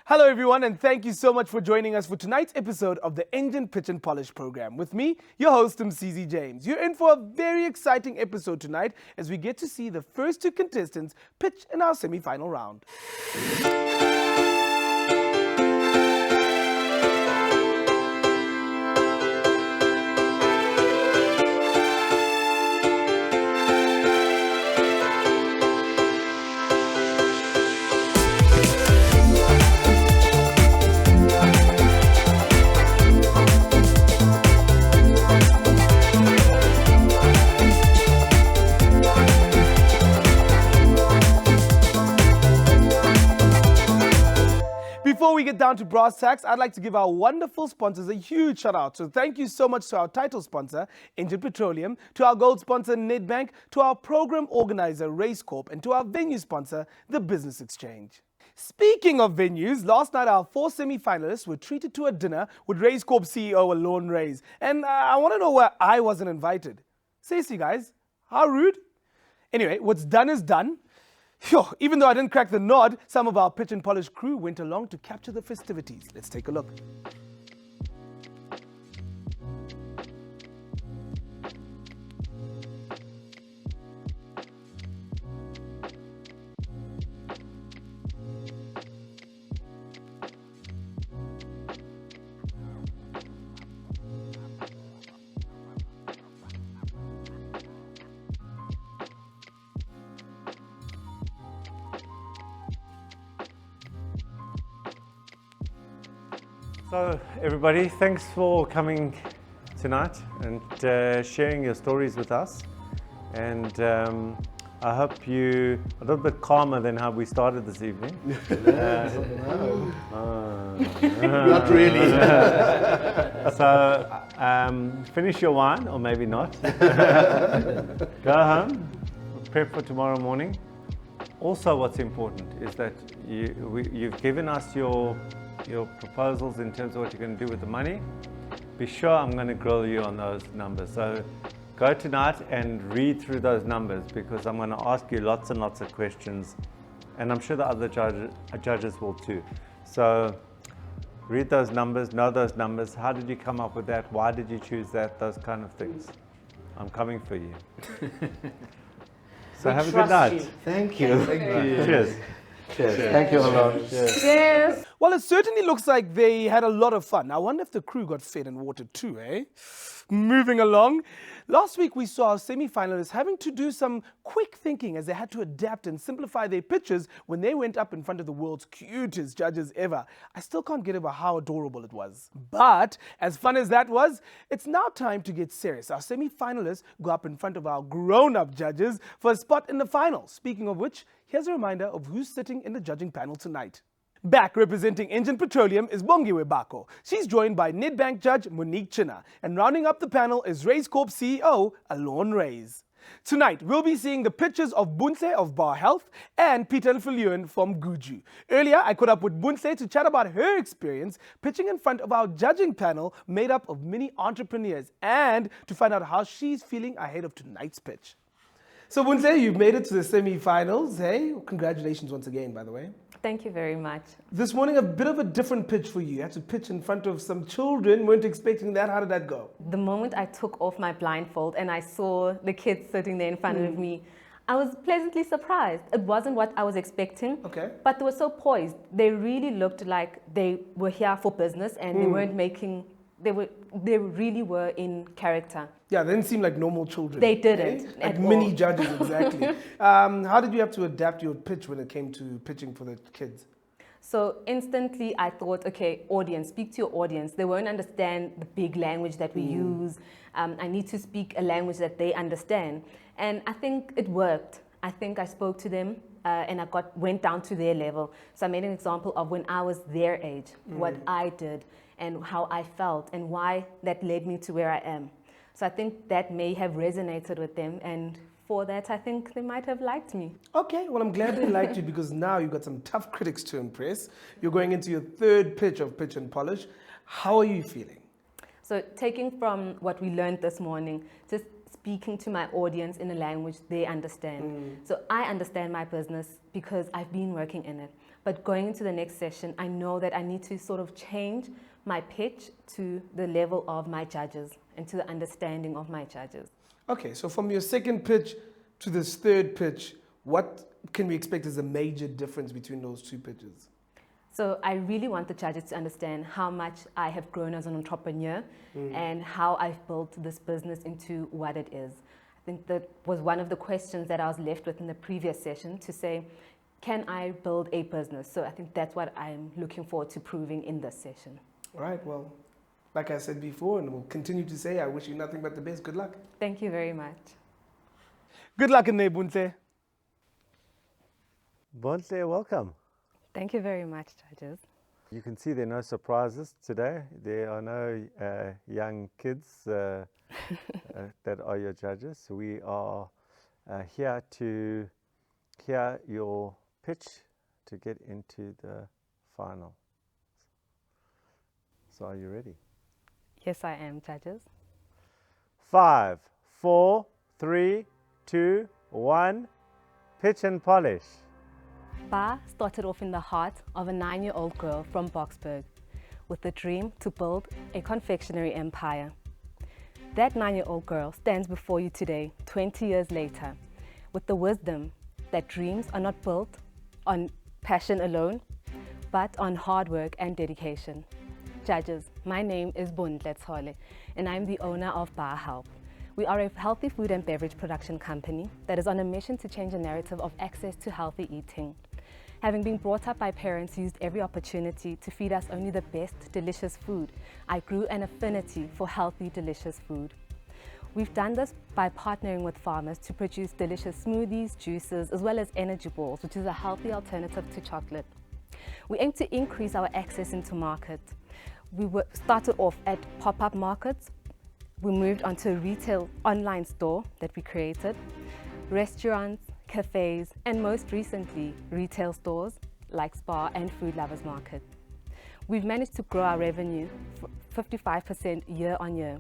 Hello everyone, and thank you so much for joining us for tonight's episode of the ENGEN Pitch and Polish program. With me, your host, Mcz James. You're in for a very exciting episode tonight as we get to see the first two contestants pitch in our semi-final round. Before we get down to brass tacks, I'd like to give our wonderful sponsors a huge shout out. So thank you so much to our title sponsor, ENGEN Petroleum, to our gold sponsor, Nedbank, to our program organizer, Race Corp, and to our venue sponsor, the Business Exchange. Speaking of venues, last night our 4 semi-finalists were treated to a dinner with Race Corp CEO Alon Reyes. And I want to know why I wasn't invited. Seriously, guys, how rude? Anyway, what's done is done. Even though I didn't crack the nod, some of our pitch and polish crew went along to capture the festivities. Let's take a look. So everybody, thanks for coming tonight and sharing your stories with us. And I hope you're a little bit calmer than how we started this evening. Not really. So finish your wine, or maybe not. Go home, prep for tomorrow morning. Also, what's important is that you've given us your proposals in terms of what you're going to do with the money. Be sure I'm going to grill you on those numbers. So go tonight and read through those numbers, because I'm going to ask you lots and lots of questions, and I'm sure the other judges will too. So read those numbers, know those numbers. How did you come up with that? Why did you choose that? Those kind of things. I'm coming for you. So have a good night. Thank you. Thank you. Cheers. Cheers. Thank you, Alon. Cheers. Well, it certainly looks like they had a lot of fun. I wonder if the crew got fed and watered too, eh? Moving along. Last week we saw our semi-finalists having to do some quick thinking as they had to adapt and simplify their pitches when they went up in front of the world's cutest judges ever. I still can't get over how adorable it was. But as fun as that was, it's now time to get serious. Our semi-finalists go up in front of our grown-up judges for a spot in the final. Speaking of which, here's a reminder of who's sitting in the judging panel tonight. Back representing ENGEN Petroleum is Bongiwe Bako. She's joined by Nedbank judge Monique China. And rounding up the panel is Race Corp CEO Alon Reyes. Tonight, we'll be seeing the pitches of Bunse of Bar Health and Peter Nfiluen from Gujju. Earlier, I caught up with Bunse to chat about her experience pitching in front of our judging panel made up of many entrepreneurs, and to find out how she's feeling ahead of tonight's pitch. So Bunse, you've made it to the semi-finals. Hey, congratulations once again, by the way. Thank you very much. This morning, a bit of a different pitch for you. You had to pitch in front of some children. Weren't expecting that. How did that go? The moment I took off my blindfold and I saw the kids sitting there in front of me, I was pleasantly surprised. It wasn't what I was expecting, but they were so poised. They really looked like they were here for business, and they weren't making, they really were in character. Yeah, they didn't seem like normal children. They didn't. Like mini judges, exactly. How did you have to adapt your pitch when it came to pitching for the kids? So instantly I thought, okay, audience, speak to your audience. They won't understand the big language that we use. I need to speak a language that they understand. And I think it worked. I think I spoke to them and I went down to their level. So I made an example of when I was their age, what I did and how I felt and why that led me to where I am. So I think that may have resonated with them, and for that I think they might have liked me. Okay, well I'm glad they liked you, because now you've got some tough critics to impress. You're going into your third pitch of Pitch and Polish. How are you feeling? So taking from what we learned this morning, just speaking to my audience in a language they understand. So I understand my business because I've been working in it. But going into the next session, I know that I need to sort of change my pitch to the level of my judges and to the understanding of my judges. Okay, so from your second pitch to this third pitch, what can we expect as a major difference between those two pitches? So I really want the judges to understand how much I have grown as an entrepreneur and how I've built this business into what it is. I think that was one of the questions that I was left with in the previous session, to say, can I build a business? So I think that's what I'm looking forward to proving in this session. All right, well, like I said before, and will continue to say, I wish you nothing but the best. Good luck. Thank you very much. Good luck in there, Bunse. Bunse, welcome. Thank you very much, judges. You can see there are no surprises today. There are no young kids that are your judges. We are here to hear your pitch to get into the final. So are you ready? Yes, I am, judges. 5, 4, 3, 2, 1. Pitch and polish. Bar started off in the heart of a 9-year-old girl from Boksburg with the dream to build a confectionery empire. That 9-year-old girl stands before you today, 20 years later, with the wisdom that dreams are not built on passion alone, but on hard work and dedication. Judges, my name is Bunse, and I'm the owner of Bar Help. We are a healthy food and beverage production company that is on a mission to change the narrative of access to healthy eating. Having been brought up by parents who used every opportunity to feed us only the best, delicious food, I grew an affinity for healthy, delicious food. We've done this by partnering with farmers to produce delicious smoothies, juices, as well as energy balls, which is a healthy alternative to chocolate. We aim to increase our access into market. We started off at pop-up markets. We moved onto a retail online store that we created, restaurants, cafes, and most recently, retail stores like Spa and Food Lovers Market. We've managed to grow our revenue 55% year on year.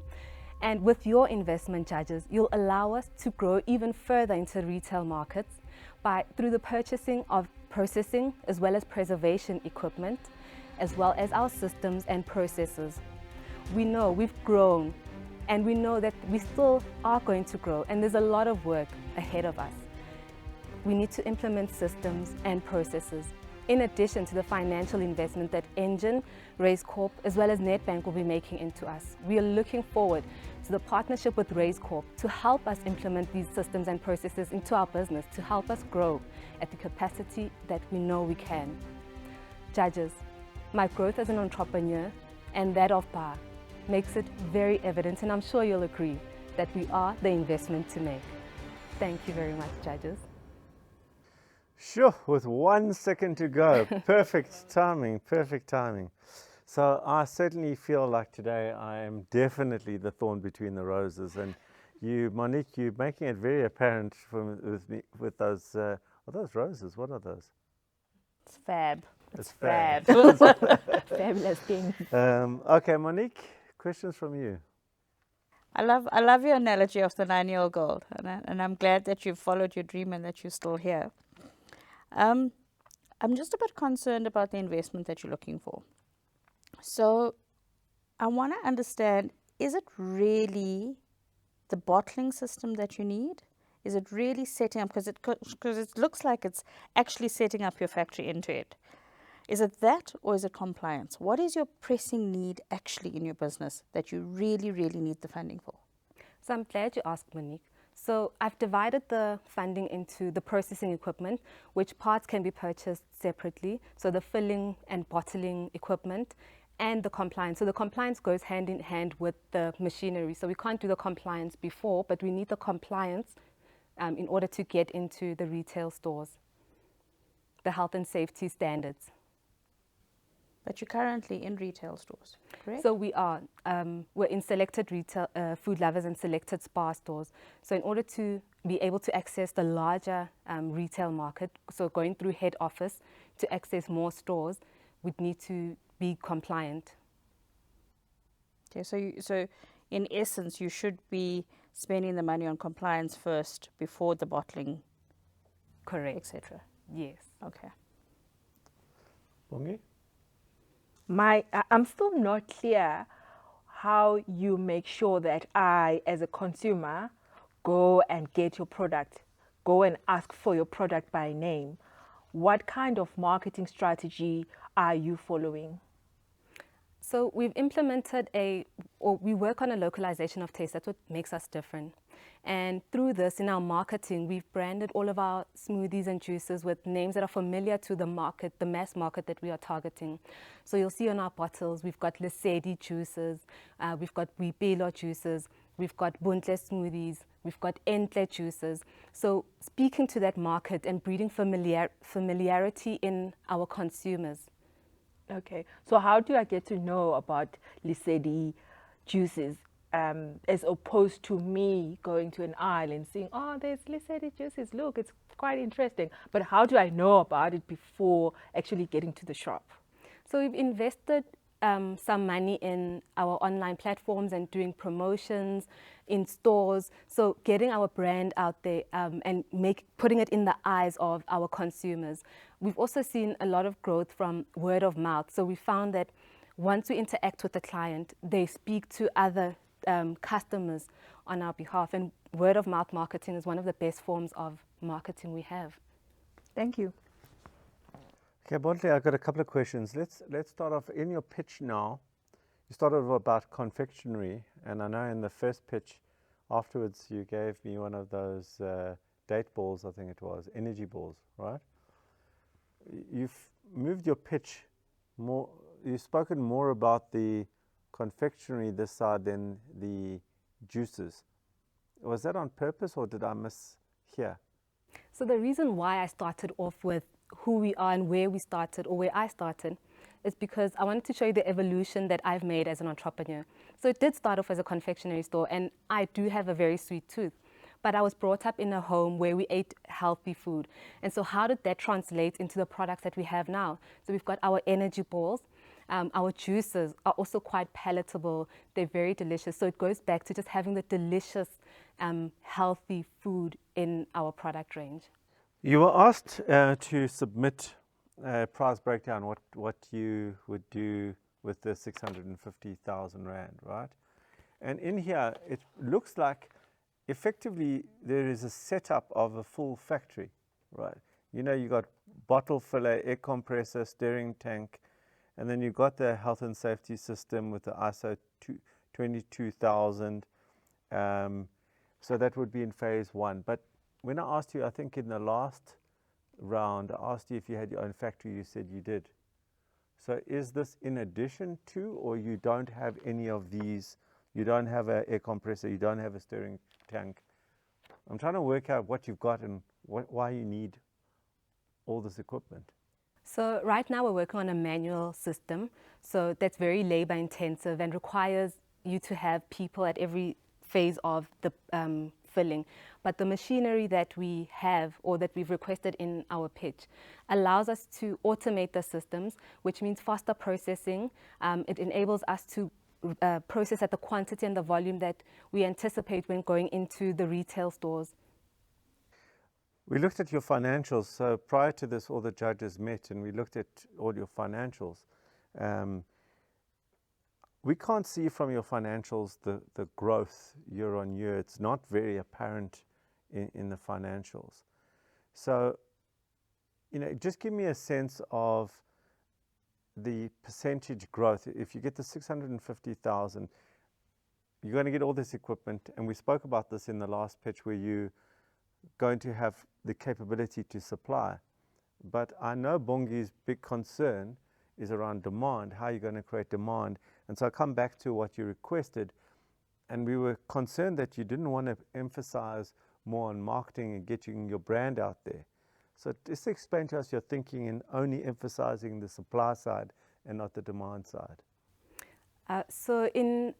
And with your investment, judges, you'll allow us to grow even further into retail markets through the purchasing of processing as well as preservation equipment, as well as our systems and processes. We know we've grown, and we know that we still are going to grow, and there's a lot of work ahead of us. We need to implement systems and processes, in addition to the financial investment that ENGEN, Raise Corp, as well as Nedbank will be making into us. We are looking forward to the partnership with Raise Corp to help us implement these systems and processes into our business, to help us grow at the capacity that we know we can. Judges, my growth as an entrepreneur and that of Bar makes it very evident, and I'm sure you'll agree, that we are the investment to make. Thank you very much, judges. Sure, with 1 second to go. Perfect timing, perfect timing. So I certainly feel like today I am definitely the thorn between the roses. And you, Monique, you're making it very apparent with those, are those roses? What are those? It's fab. It's fab. Fabulous thing. Okay, Monique, questions from you. I love your analogy of the 9-year-old girl, and I'm glad that you've followed your dream and that you're still here. I'm just a bit concerned about the investment that you're looking for. So I want to understand, is it really the bottling system that you need? Is it really setting up, because it looks like it's actually setting up your factory into it. Is it that, or is it compliance? What is your pressing need actually in your business that you really, really need the funding for? So I'm glad you asked, Monique. So I've divided the funding into the processing equipment, which parts can be purchased separately. So the filling and bottling equipment and the compliance. So the compliance goes hand in hand with the machinery. So we can't do the compliance before, but we need the compliance in order to get into the retail stores, the health and safety standards. But you're currently in retail stores, correct? So we are. We're in selected retail, Food Lovers and selected Spa stores. So in order to be able to access the larger retail market, so going through head office to access more stores, we'd need to be compliant. Okay, so in essence, you should be spending the money on compliance first before the bottling, Correct. etc. Yes. Okay. Bongi? I'm still not clear how you make sure that I, as a consumer, go and get your product, go and ask for your product by name. What kind of marketing strategy are you following? So we've implemented we work on a localization of taste. That's what makes us different. And through this, in our marketing, we've branded all of our smoothies and juices with names that are familiar to the market, the mass market that we are targeting. So you'll see on our bottles, we've got Lesedi juices, we've got Boipelo juices, we've got Bunse smoothies, we've got Entle juices. So speaking to that market and breeding familiarity in our consumers. Okay, so how do I get to know about Lesedi juices as opposed to me going to an aisle and seeing, oh, there's Lesedi juices, look, it's quite interesting. But how do I know about it before actually getting to the shop? So we've invested some money in our online platforms and doing promotions in stores. So getting our brand out there and putting it in the eyes of our consumers. We've also seen a lot of growth from word of mouth. So we found that once we interact with the client, they speak to other customers on our behalf. And word of mouth marketing is one of the best forms of marketing we have. Thank you. Okay, Bonte, I've got a couple of questions. Let's start off in your pitch now. You started off about confectionery, and I know in the first pitch afterwards you gave me one of those date balls, I think it was, energy balls, right? You've moved your pitch more, you've spoken more about the confectionery this side than the juices. Was that on purpose or did I miss here? So the reason why I started off with who we are and where we started, or where I started, is because I wanted to show you the evolution that I've made as an entrepreneur. So it did start off as a confectionery store, and I do have a very sweet tooth. But I was brought up in a home where we ate healthy food. And so how did that translate into the products that we have now? So we've got our energy balls. Our juices are also quite palatable. They're very delicious. So it goes back to just having the delicious, healthy food in our product range. You were asked to submit a price breakdown, what you would do with the 650,000 Rand, right? And in here, it looks like effectively there is a setup of a full factory, right? You know, you got bottle filler, air compressor, stirring tank, and then you got the health and safety system with the ISO 22000. So that would be in phase one. But when I asked you, I think in the last round, I asked you if you had your own factory, you said you did. So is this in addition to, or you don't have any of these? You don't have an air compressor, you don't have a stirring tank. I'm trying to work out what you've got and why you need all this equipment. So right now we're working on a manual system. So that's very labor intensive and requires you to have people at every phase of the filling. But the machinery that we have, or that we've requested in our pitch, allows us to automate the systems, which means faster processing. It enables us to process at the quantity and the volume that we anticipate when going into the retail stores. We looked at your financials. So prior to this, all the judges met and we looked at all your financials. We can't see from your financials the growth year on year. It's not very apparent in the financials. So, you know, just give me a sense of the percentage growth. If you get the 650,000, you're going to get all this equipment. And we spoke about this in the last pitch where you're going to have the capability to supply. But I know Bongi's big concern is around demand. How are you going to create demand? And so I come back to what you requested, and we were concerned that you didn't want to emphasize more on marketing and getting your brand out there. So just explain to us your thinking in only emphasizing the supply side and not the demand side. So in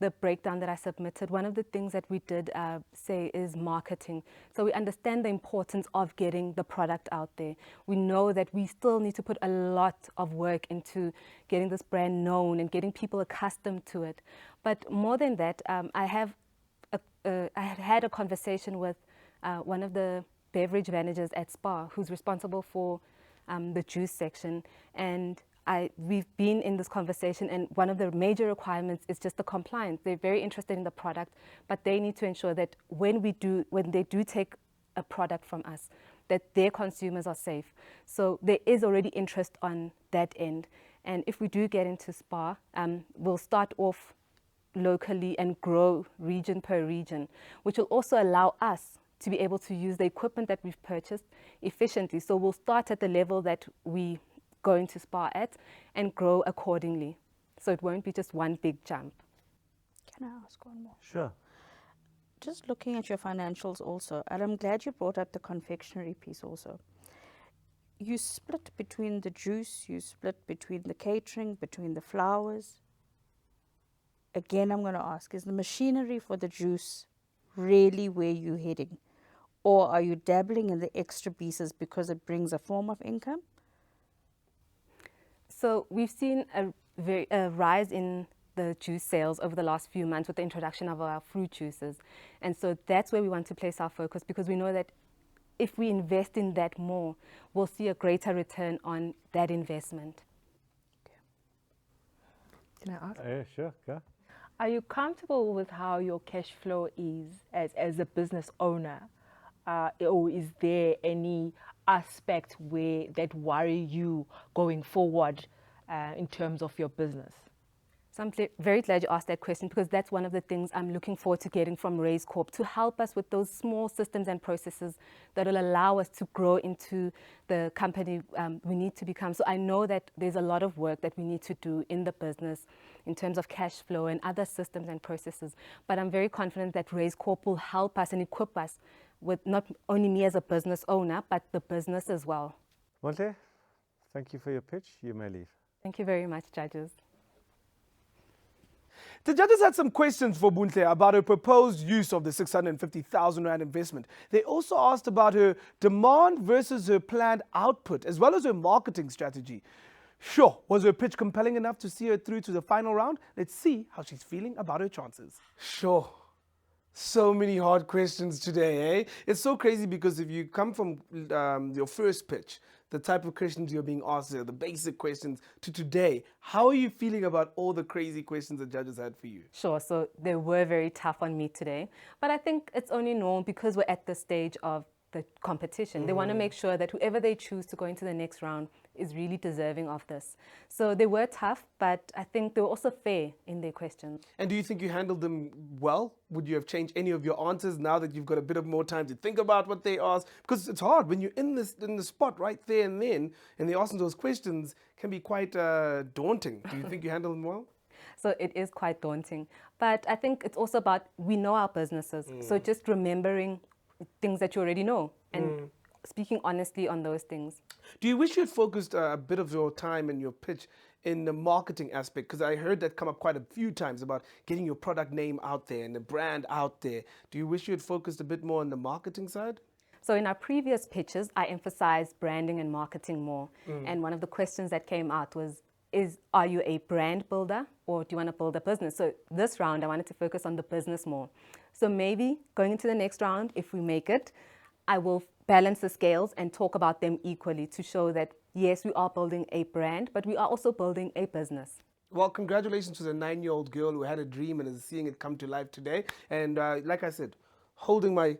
the breakdown that I submitted, one of the things that we did say is marketing. So we understand the importance of getting the product out there. We know that we still need to put a lot of work into getting this brand known and getting people accustomed to it. But more than that, I had had a conversation with one of the beverage managers at Spa, who's responsible for the juice section. And we've been in this conversation, and one of the major requirements is just the compliance. They're very interested in the product, but they need to ensure that when they do take a product from us, that their consumers are safe. So there is already interest on that end. And if we do get into SPA, we'll start off locally and grow region per region, which will also allow us to be able to use the equipment that we've purchased efficiently. So we'll start at the level that we go into SPA at and grow accordingly. So it won't be just one big jump. Can I ask one more? Sure. Just looking at your financials also, and I'm glad you brought up the confectionery piece also. You split between the juice, you split between the catering, between the flowers. Again, I'm going to ask, is the machinery for the juice really where you're heading? Or are you dabbling in the extra pieces because it brings a form of income? So we've seen a rise in the juice sales over the last few months with the introduction of our fruit juices. And so that's where we want to place our focus, because we know that if we invest in that more, we'll see a greater return on that investment. Can I ask? Yeah, sure. Go. Are you comfortable with how your cash flow is as a business owner? Or is there any aspect that worry you going forward in terms of your business? So I'm very glad you asked that question, because that's one of the things I'm looking forward to getting from Raise Corp, to help us with those small systems and processes that will allow us to grow into the company we need to become. So I know that there's a lot of work that we need to do in the business in terms of cash flow and other systems and processes. But I'm very confident that Raise Corp will help us and equip us with not only me as a business owner, but the business as well. Bunse, thank you for your pitch. You may leave. Thank you very much, judges. The judges had some questions for Bunse about her proposed use of the 650,000 Rand investment. They also asked about her demand versus her planned output, as well as her marketing strategy. Sure, was her pitch compelling enough to see her through to the final round? Let's see how she's feeling about her chances. Sure. So many hard questions today, eh? It's so crazy, because if you come from your first pitch, the type of questions you're being asked there, the basic questions, to today, how are you feeling about all the crazy questions the judges had for you? Sure, so they were very tough on me today, but I think it's only normal because we're at the stage of the competition. They want to make sure that whoever they choose to go into the next round is really deserving of this. So they were tough, but I think they were also fair in their questions. And do you think you handled them well? Would you have changed any of your answers now that you've got a bit of more time to think about what they asked? Because it's hard when you're in the spot right there and then, and they asking those questions can be quite daunting. Do you think you handled them well? So it is quite daunting. But I think it's also about, we know our businesses. So just remembering things that you already know and speaking honestly on those things. Do you wish you had focused a bit of your time and your pitch in the marketing aspect? Because I heard that come up quite a few times about getting your product name out there and the brand out there. Do you wish you had focused a bit more on the marketing side? So in our previous pitches, I emphasized branding and marketing more. And one of the questions that came out was, are you a brand builder or do you want to build a business? So this round, I wanted to focus on the business more. So maybe going into the next round, if we make it, I will balance the scales and talk about them equally to show that, yes, we are building a brand, but we are also building a business. Well, congratulations to the 9-year-old girl who had a dream and is seeing it come to life today. And like I said, holding my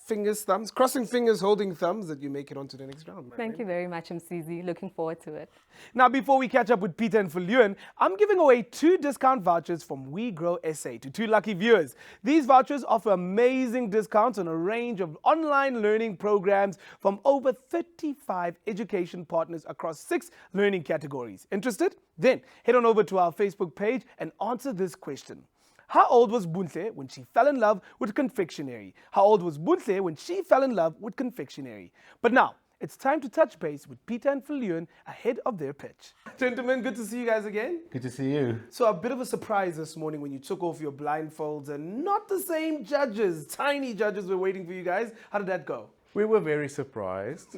thumbs, crossing fingers, holding thumbs that you make it onto the next round. Thank you very much, Msizi. Looking forward to it. Now, before we catch up with Peter and Viljoen, I'm giving away 2 discount vouchers from We Grow SA to 2 lucky viewers. These vouchers offer amazing discounts on a range of online learning programs from over 35 education partners across 6 learning categories. Interested? Then head on over to our Facebook page and answer this question. How old was Bunse when she fell in love with confectionery? How old was Bunse when she fell in love with confectionery? But now, it's time to touch base with Peter and Viljoen ahead of their pitch. Gentlemen, good to see you guys again. Good to see you. So a bit of a surprise this morning when you took off your blindfolds and not the same judges, tiny judges were waiting for you guys. How did that go? We were very surprised,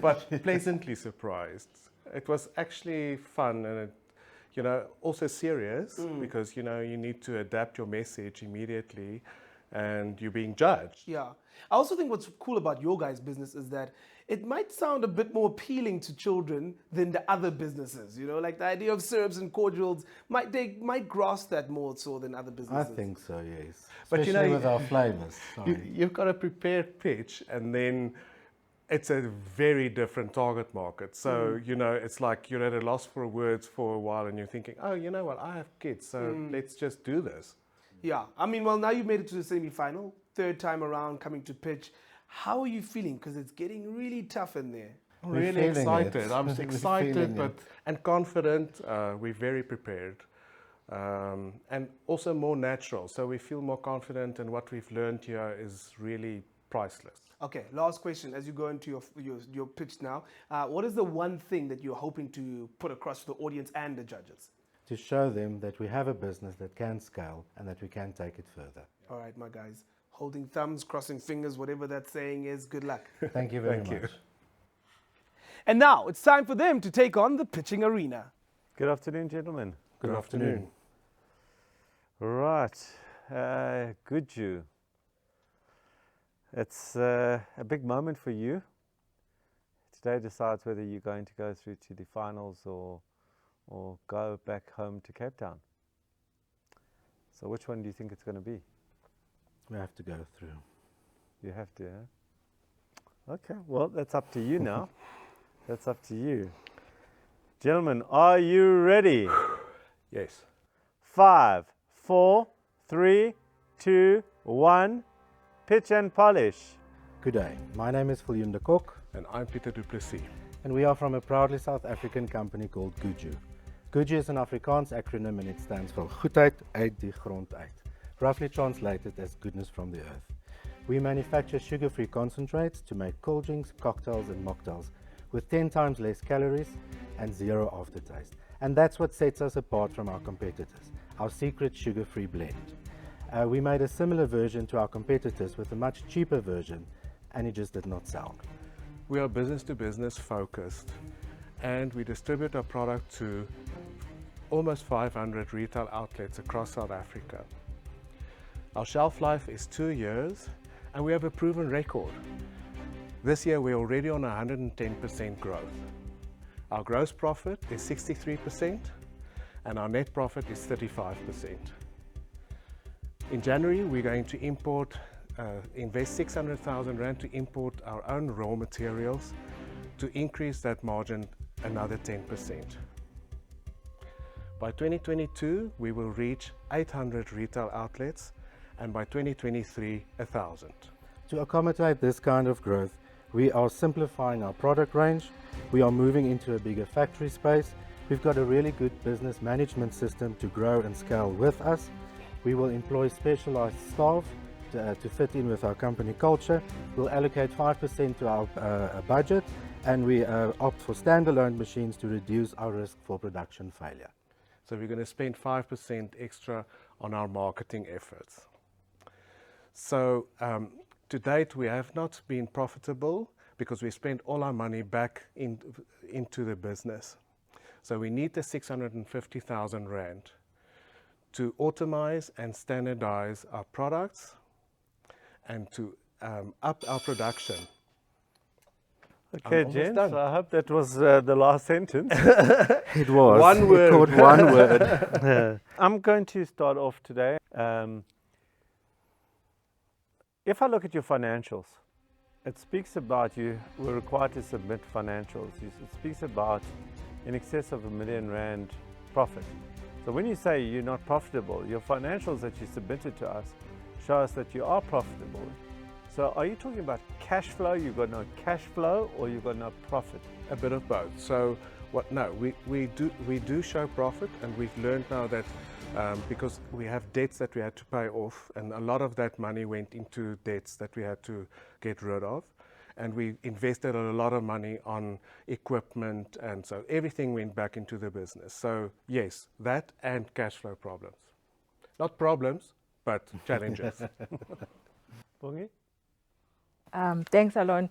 but pleasantly surprised. It was actually fun and also serious because, you need to adapt your message immediately and you're being judged. Yeah. I also think what's cool about your guys' business is that it might sound a bit more appealing to children than the other businesses. You know, like the idea of syrups and cordials, they might grasp that more so than other I businesses. think so, yes. But Especially you know, with our flavors. Sorry. You've got a prepared pitch, and then it's a very different target market. So, you know, it's like you're at a loss for words for a while and you're thinking, oh, you know what, I have kids, so let's just do this. Yeah, I mean, well, now you've made it to the semi-final, third time around coming to pitch. How are you feeling? Because it's getting really tough in there. I'm We're really feeling excited. it. I'm We're excited feeling and confident. We're very prepared. And also more natural. So we feel more confident, and what we've learned here is really priceless. Okay, last question. As you go into your pitch now, what is the one thing that you're hoping to put across to the audience and the judges? To show them that we have a business that can scale and that we can take it further. All right, my guys. Holding thumbs, crossing fingers, whatever that saying is, good luck. Thank you very Thank you. much. And now it's time for them to take on the pitching arena. Good afternoon, gentlemen. Good afternoon. Right, Gujju. It's a big moment for you. Today decides whether you're going to go through to the finals or go back home to Cape Town. So which one do you think it's going to be? We have to go through. You have to, huh? Okay, well, that's up to you now. That's up to you. Gentlemen, are you ready? Yes. 5, 4, 3, 2, 1. Pitch and polish. Good day. My name is Viljoen Kok, And I'm Peter du Plessis. and we are from a proudly South African company called Gujju. Gujju is an Afrikaans acronym, and it stands for Goedheid uit die grond uit, roughly translated as goodness from the earth. We manufacture sugar-free concentrates to make cold drinks, cocktails and mocktails with 10 times less calories and zero aftertaste. And that's what sets us apart from our competitors, our secret sugar-free blend. We made a similar version to our competitors with a much cheaper version, and it just did not sell. We are business to business focused, and we distribute our product to almost 500 retail outlets across South Africa. Our shelf life is 2 years, and we have a proven record. This year we're already on 110% growth. Our gross profit is 63% and our net profit is 35%. In January we're going to invest 600,000 Rand to import our own raw materials to increase that margin another 10%. By 2022 we will reach 800 retail outlets, and by 2023 1,000. To accommodate this kind of growth, we are simplifying our product range, we are moving into a bigger factory space, we've got a really good business management system to grow and scale with us, we will employ specialized staff to fit in with our company culture, we'll allocate 5% to our budget, and we opt for standalone machines to reduce our risk for production failure. So we're going to spend 5% extra on our marketing efforts. So to date we have not been profitable because we spent all our money back into the business. So we need the 650,000 Rand to automize and standardize our products and to up our production. Okay, almost gents, done. I hope that was the last sentence. It was. One word. It caught one word. I'm going to start off today. If I look at your financials, it speaks about you were required to submit financials. It speaks about in excess of R1 million profit. So when you say you're not profitable, your financials that you submitted to us show us that you are profitable. So are you talking about cash flow, you've got no cash flow, or you've got no profit? A bit of both. So we do show profit, and we've learned now that because we have debts that we had to pay off, and a lot of that money went into debts that we had to get rid of, and we invested a lot of money on equipment, and so everything went back into the business. So yes, that and cash flow problems. Not problems, but challenges. Bongi? Thanks, Alon.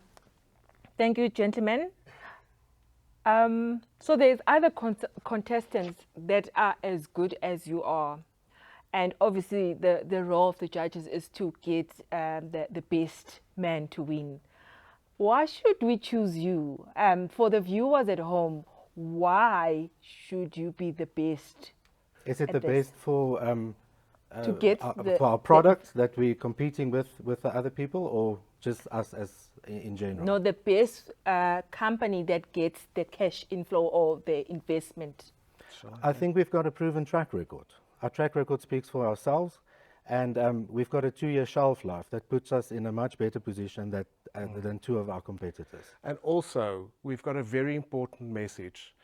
Thank you, gentlemen. So there's other contestants that are as good as you are. And obviously the role of the judges is to get the best man to win. Why should we choose you? For the viewers at home, why should you be the best? Is it at the this? best for To get for our product that we're competing with the other people, or just us as in general? No, the best company that gets the cash inflow or the investment. I think we've got a proven track record. Our track record speaks for ourselves, and we've got a 2-year shelf life that puts us in a much better position than 2 of our competitors. And also, we've got a very important message.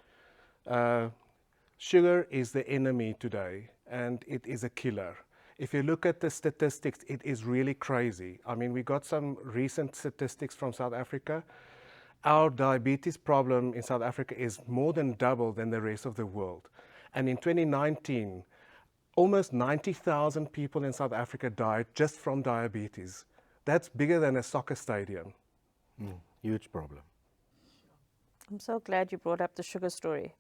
Sugar is the enemy today, and it is a killer. If you look at the statistics, it is really crazy. I mean, we got some recent statistics from South Africa. Our diabetes problem in South Africa is more than double than the rest of the world. And in 2019, almost 90,000 people in South Africa died just from diabetes. That's bigger than a soccer stadium. Huge problem. I'm so glad you brought up the sugar story,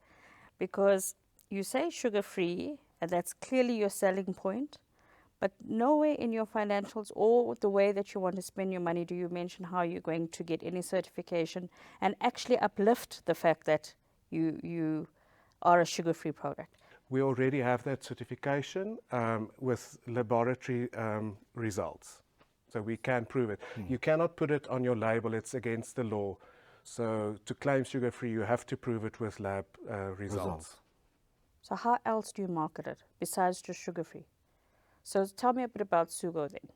because you say sugar-free, and that's clearly your selling point, but nowhere in your financials or the way that you want to spend your money do you mention how you're going to get any certification and actually uplift the fact that you are a sugar-free product. We already have that certification with laboratory results. So we can prove it. You cannot put it on your label, it's against the law. So to claim sugar-free, you have to prove it with lab results. So how else do you market it besides just sugar-free? So tell me a bit about Sugo then.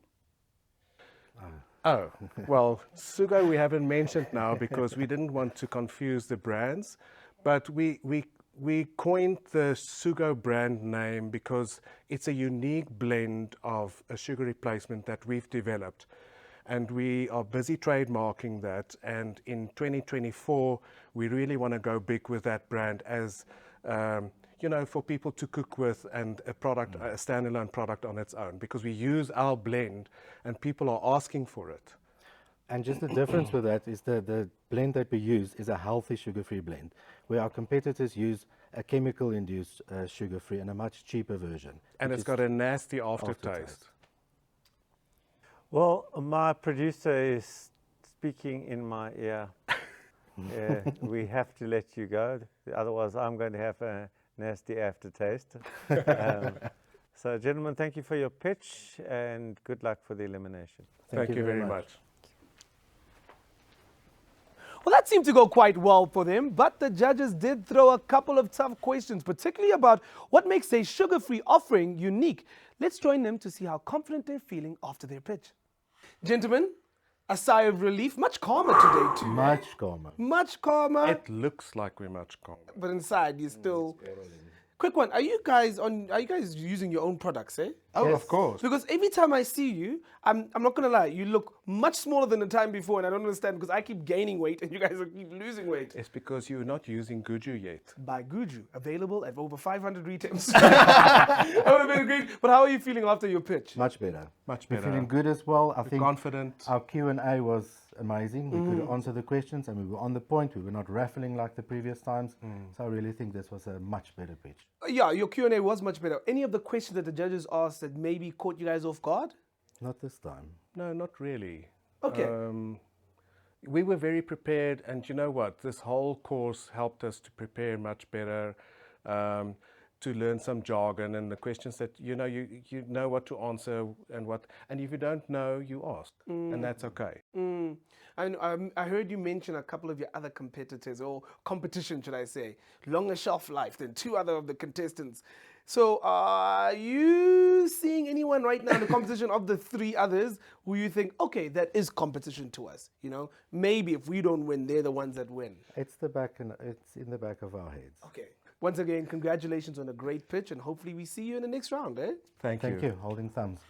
Oh, well, Sugo we haven't mentioned now because we didn't want to confuse the brands, but we coined the Sugo brand name because it's a unique blend of a sugar replacement that we've developed. And we are busy trademarking that, and in 2024 we really want to go big with that brand as you know, for people to cook with, and a product, a standalone product on its own, because we use our blend and people are asking for it. And just the difference with that is the blend that we use is a healthy sugar-free blend, where our competitors use a chemical-induced sugar-free and a much cheaper version. And it's got a nasty aftertaste. Well, my producer is speaking in my ear. We have to let you go, otherwise I'm going to have a nasty aftertaste. So gentlemen, thank you for your pitch and good luck for the elimination. Thank you very much. Well, that seemed to go quite well for them, but the judges did throw a couple of tough questions, particularly about what makes a sugar-free offering unique. Let's join them to see how confident they're feeling after their pitch. Gentlemen, a sigh of relief, much calmer today too. Much calmer. Much calmer, It looks like we're much calmer. but inside you're still... Quick one, are you guys using your own products, eh? Oh, Yes. of course. Because every time I see you, I'm not gonna lie, you look much smaller than the time before, and I don't understand because I keep gaining weight and you guys keep losing weight. It's because you're not using Gujju yet. By Gujju, available at over 500 retailers. That would have been great. But how are you feeling after your pitch? Much better. Much We're better. feeling good as well. I think Confident. our Q&A was amazing. We could answer the questions and we were on the point. We were not raffling like the previous times. So I really think this was a much better pitch. Yeah, your Q&A was much better. Any of the questions that the judges asked that maybe caught you guys off guard? Not this time. No, not really. Okay. We were very prepared, and you know what? This whole course helped us to prepare much better, to learn some jargon and the questions that you know what to answer and if you don't know, you ask, and that's okay. And I heard you mention a couple of your other competitors, or competition, should I say, longer shelf life than 2 other of the contestants. So are you seeing anyone right now in the competition of the 3 others who you think, okay, that is competition to us? You know, maybe if we don't win, they're the ones that win. It's in the back of our heads. Okay. Once again, congratulations on a great pitch, and hopefully we see you in the next round, eh? Thank you. Thank you. Holding thumbs.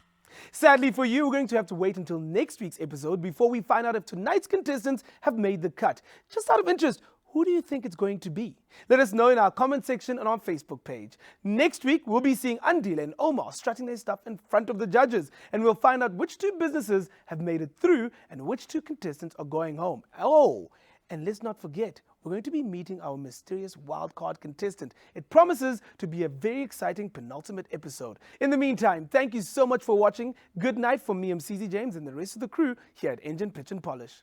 Sadly for you, we're going to have to wait until next week's episode before we find out if tonight's contestants have made the cut. Just out of interest, who do you think it's going to be? Let us know in our comment section on our Facebook page. Next week, we'll be seeing Andile and Omar strutting their stuff in front of the judges, and we'll find out which 2 businesses have made it through and which 2 contestants are going home. Oh, and let's not forget, we're going to be meeting our mysterious wildcard contestant. It promises to be a very exciting penultimate episode. In the meantime, thank you so much for watching. Good night from me, MCZ James, and the rest of the crew here at ENGEN Pitch and Polish.